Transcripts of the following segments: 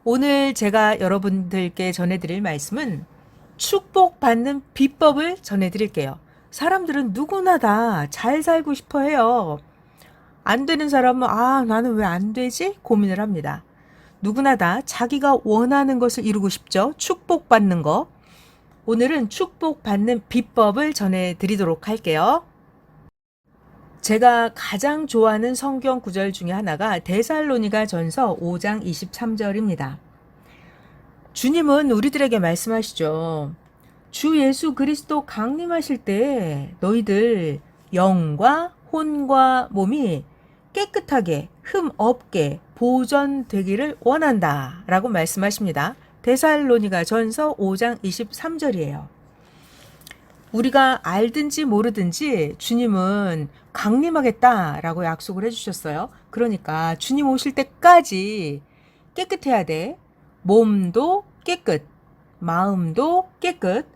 오늘 제가 여러분들께 전해드릴 말씀은 축복받는 비법을 전해드릴게요. 사람들은 누구나 다 잘 살고 싶어 해요. 안 되는 사람은 나는 왜 안 되지? 고민을 합니다. 누구나 다 자기가 원하는 것을 이루고 싶죠. 축복받는 거. 오늘은 축복받는 비법을 전해드리도록 할게요. 제가 가장 좋아하는 성경 구절 중에 하나가 데살로니가 전서 5장 23절입니다. 주님은 우리들에게 말씀하시죠. 주 예수 그리스도 강림하실 때 너희들 영과 혼과 몸이 깨끗하게 흠 없게 보존되기를 원한다 라고 말씀하십니다. 데살로니가 전서 5장 23절이에요. 우리가 알든지 모르든지 주님은 강림하겠다라고 약속을 해주셨어요. 그러니까 주님 오실 때까지 깨끗해야 돼. 몸도 깨끗, 마음도 깨끗,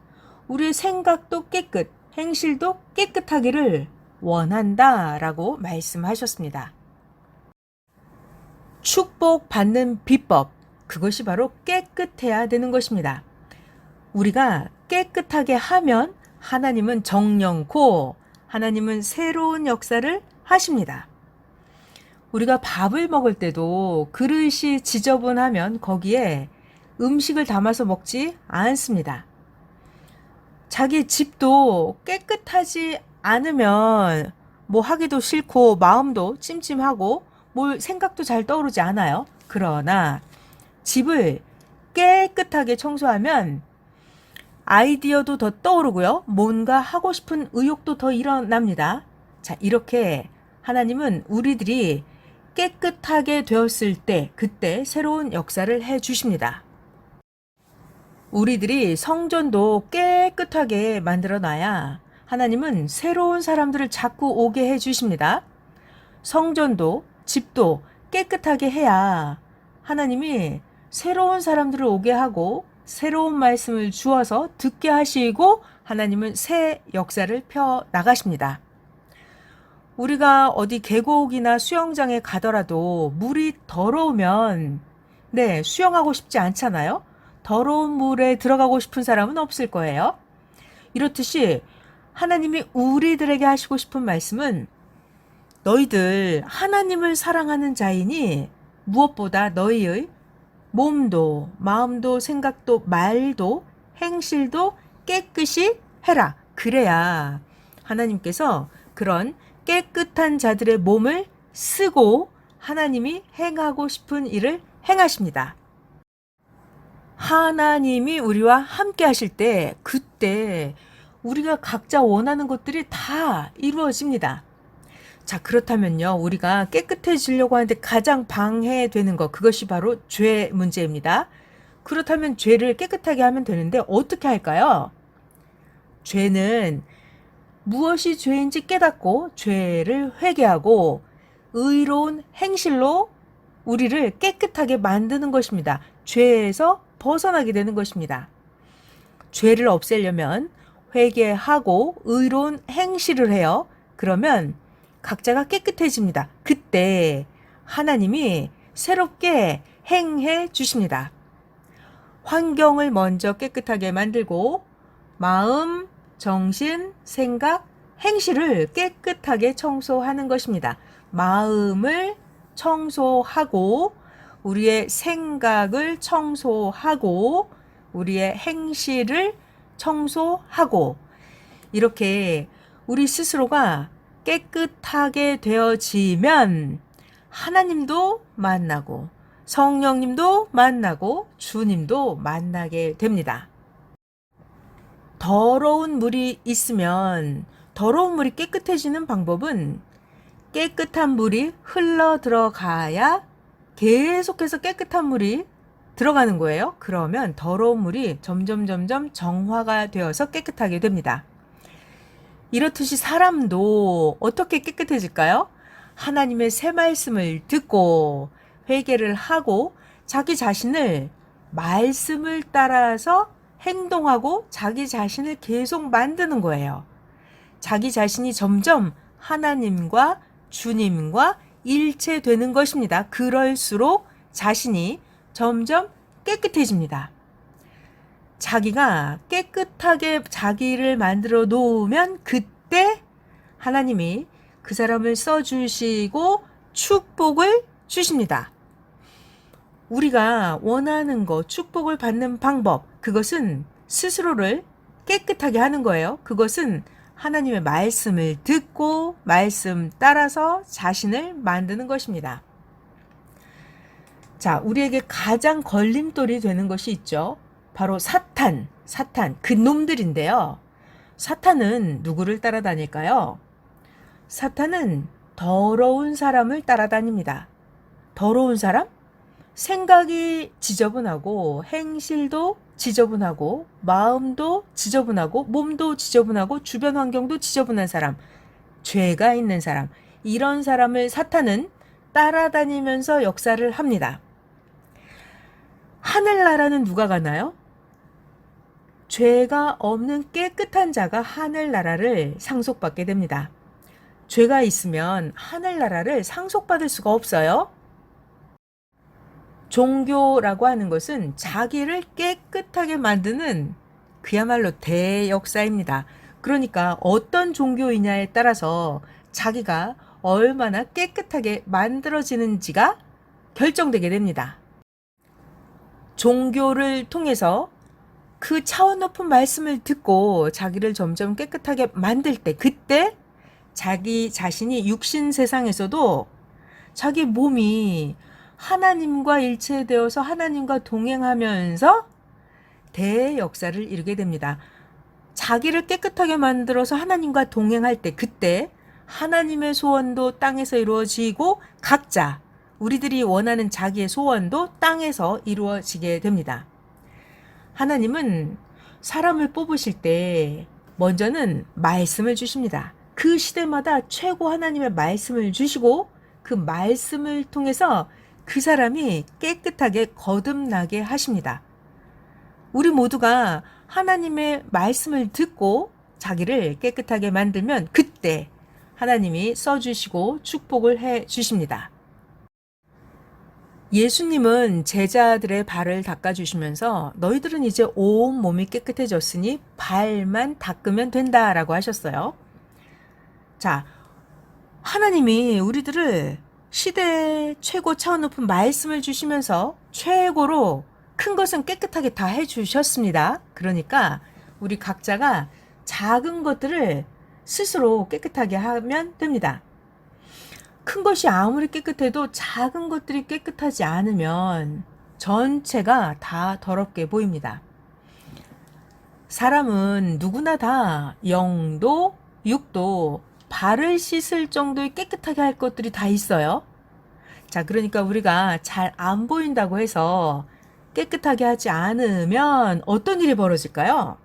우리의 생각도 깨끗, 행실도 깨끗하기를 원한다라고 말씀하셨습니다. 축복받는 비법, 그것이 바로 깨끗해야 되는 것입니다. 우리가 깨끗하게 하면 하나님은 정령코 하나님은 새로운 역사를 하십니다. 우리가 밥을 먹을 때도 그릇이 지저분하면 거기에 음식을 담아서 먹지 않습니다. 자기 집도 깨끗하지 않으면 뭐 하기도 싫고 마음도 찜찜하고 뭘 생각도 잘 떠오르지 않아요. 그러나 집을 깨끗하게 청소하면 아이디어도 더 떠오르고요. 뭔가 하고 싶은 의욕도 더 일어납니다. 자, 이렇게 하나님은 우리들이 깨끗하게 되었을 때 그때 새로운 역사를 해 주십니다. 우리들이 성전도 깨끗하게 만들어 놔야 하나님은 새로운 사람들을 자꾸 오게 해 주십니다. 성전도 집도 깨끗하게 해야 하나님이 새로운 사람들을 오게 하고 새로운 말씀을 주어서 듣게 하시고 하나님은 새 역사를 펴 나가십니다. 우리가 어디 계곡이나 수영장에 가더라도 물이 더러우면 수영하고 싶지 않잖아요. 더러운 물에 들어가고 싶은 사람은 없을 거예요. 이렇듯이 하나님이 우리들에게 하시고 싶은 말씀은 너희들 하나님을 사랑하는 자이니 무엇보다 너희의 몸도 마음도 생각도 말도 행실도 깨끗이 해라. 그래야 하나님께서 그런 깨끗한 자들의 몸을 쓰고 하나님이 행하고 싶은 일을 행하십니다. 하나님이 우리와 함께 하실 때 그때 우리가 각자 원하는 것들이 다 이루어집니다. 자, 그렇다면요. 우리가 깨끗해지려고 하는데 가장 방해되는 것, 그것이 바로 죄 문제입니다. 그렇다면 죄를 깨끗하게 하면 되는데 어떻게 할까요? 죄는 무엇이 죄인지 깨닫고 죄를 회개하고 의로운 행실로 우리를 깨끗하게 만드는 것입니다. 죄에서 벗어나게 되는 것입니다. 죄를 없애려면 회개하고 의로운 행실을 해요. 그러면 각자가 깨끗해집니다. 그때 하나님이 새롭게 행해 주십니다. 환경을 먼저 깨끗하게 만들고 마음, 정신, 생각, 행실을 깨끗하게 청소하는 것입니다. 마음을 청소하고 우리의 생각을 청소하고 우리의 행실을 청소하고 이렇게 우리 스스로가 깨끗하게 되어지면 하나님도 만나고 성령님도 만나고 주님도 만나게 됩니다. 더러운 물이 있으면 더러운 물이 깨끗해지는 방법은 깨끗한 물이 흘러 들어가야 계속해서 깨끗한 물이 들어가는 거예요. 그러면 더러운 물이 점점 정화가 되어서 깨끗하게 됩니다. 이렇듯이 사람도 어떻게 깨끗해질까요? 하나님의 새 말씀을 듣고 회개를 하고 자기 자신을 말씀을 따라서 행동하고 자기 자신을 계속 만드는 거예요. 자기 자신이 점점 하나님과 주님과 일체되는 것입니다. 그럴수록 자신이 점점 깨끗해집니다. 자기가 깨끗하게 자기를 만들어 놓으면 그때 하나님이 그 사람을 써주시고 축복을 주십니다. 우리가 원하는 것, 축복을 받는 방법, 그것은 스스로를 깨끗하게 하는 거예요. 그것은 하나님의 말씀을 듣고 말씀 따라서 자신을 만드는 것입니다. 자, 우리에게 가장 걸림돌이 되는 것이 있죠. 바로 사탄, 그 놈들인데요. 사탄은 누구를 따라다닐까요? 사탄은 더러운 사람을 따라다닙니다. 더러운 사람? 생각이 지저분하고 행실도 지저분하고 마음도 지저분하고 몸도 지저분하고 주변 환경도 지저분한 사람, 죄가 있는 사람, 이런 사람을 사탄은 따라다니면서 역사를 합니다. 하늘나라는 누가 가나요? 죄가 없는 깨끗한 자가 하늘나라를 상속받게 됩니다. 죄가 있으면 하늘나라를 상속받을 수가 없어요. 종교라고 하는 것은 자기를 깨끗하게 만드는 그야말로 대역사입니다. 그러니까 어떤 종교이냐에 따라서 자기가 얼마나 깨끗하게 만들어지는지가 결정되게 됩니다. 종교를 통해서 그 차원 높은 말씀을 듣고 자기를 점점 깨끗하게 만들 때, 그때 자기 자신이 육신 세상에서도 자기 몸이 하나님과 일체되어서 하나님과 동행하면서 대역사를 이루게 됩니다. 자기를 깨끗하게 만들어서 하나님과 동행할 때, 그때 하나님의 소원도 땅에서 이루어지고 각자 우리들이 원하는 자기의 소원도 땅에서 이루어지게 됩니다. 하나님은 사람을 뽑으실 때 먼저는 말씀을 주십니다. 그 시대마다 최고 하나님의 말씀을 주시고 그 말씀을 통해서 그 사람이 깨끗하게 거듭나게 하십니다. 우리 모두가 하나님의 말씀을 듣고 자기를 깨끗하게 만들면 그때 하나님이 써주시고 축복을 해 주십니다. 예수님은 제자들의 발을 닦아주시면서 너희들은 이제 온 몸이 깨끗해졌으니 발만 닦으면 된다라고 하셨어요. 자, 하나님이 우리들을 시대의 최고 차원 높은 말씀을 주시면서 최고로 큰 것은 깨끗하게 다 해주셨습니다. 그러니까 우리 각자가 작은 것들을 스스로 깨끗하게 하면 됩니다. 큰 것이 아무리 깨끗해도 작은 것들이 깨끗하지 않으면 전체가 다 더럽게 보입니다. 사람은 누구나 다 영도, 육도, 발을 씻을 정도의 깨끗하게 할 것들이 다 있어요. 자, 그러니까 우리가 잘 안 보인다고 해서 깨끗하게 하지 않으면 어떤 일이 벌어질까요?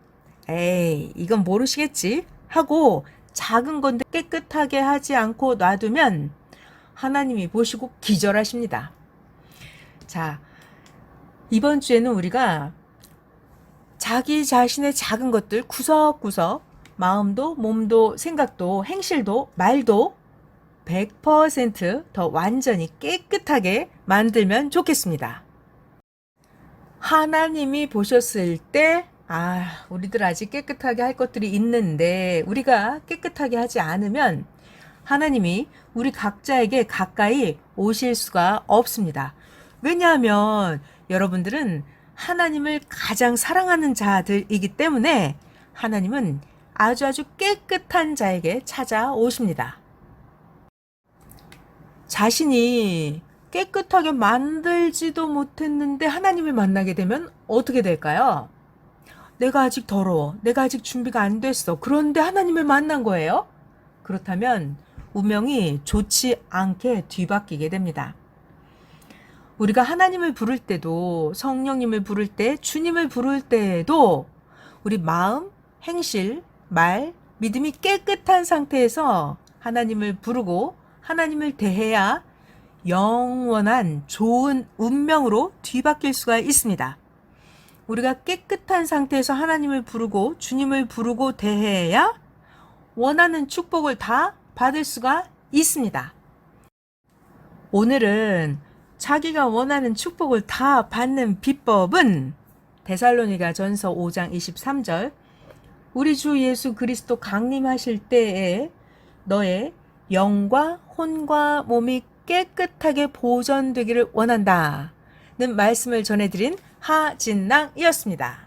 에이, 이건 모르시겠지? 하고 작은 건데 깨끗하게 하지 않고 놔두면 하나님이 보시고 기절하십니다. 자, 이번 주에는 우리가 자기 자신의 작은 것들 구석구석 마음도 몸도 생각도 행실도 말도 100% 완전히 깨끗하게 만들면 좋겠습니다. 하나님이 보셨을 때 우리들 아직 깨끗하게 할 것들이 있는데 우리가 깨끗하게 하지 않으면 하나님이 우리 각자에게 가까이 오실 수가 없습니다. 왜냐하면 여러분들은 하나님을 가장 사랑하는 자들이기 때문에 하나님은 아주 깨끗한 자에게 찾아오십니다. 자신이 깨끗하게 만들지도 못했는데 하나님을 만나게 되면 어떻게 될까요? 내가 아직 더러워. 내가 아직 준비가 안 됐어. 그런데 하나님을 만난 거예요? 그렇다면 운명이 좋지 않게 뒤바뀌게 됩니다. 우리가 하나님을 부를 때도 성령님을 부를 때 주님을 부를 때에도 우리 마음, 행실, 말, 믿음이 깨끗한 상태에서 하나님을 부르고 하나님을 대해야 영원한 좋은 운명으로 뒤바뀔 수가 있습니다. 우리가 깨끗한 상태에서 하나님을 부르고 주님을 부르고 대해야 원하는 축복을 다 받을 수가 있습니다. 오늘은 자기가 원하는 축복을 다 받는 비법은 데살로니가 전서 5장 23절 우리 주 예수 그리스도 강림하실 때에 너의 영과 혼과 몸이 깨끗하게 보존되기를 원한다 는 말씀을 전해드린 하진랑이었습니다.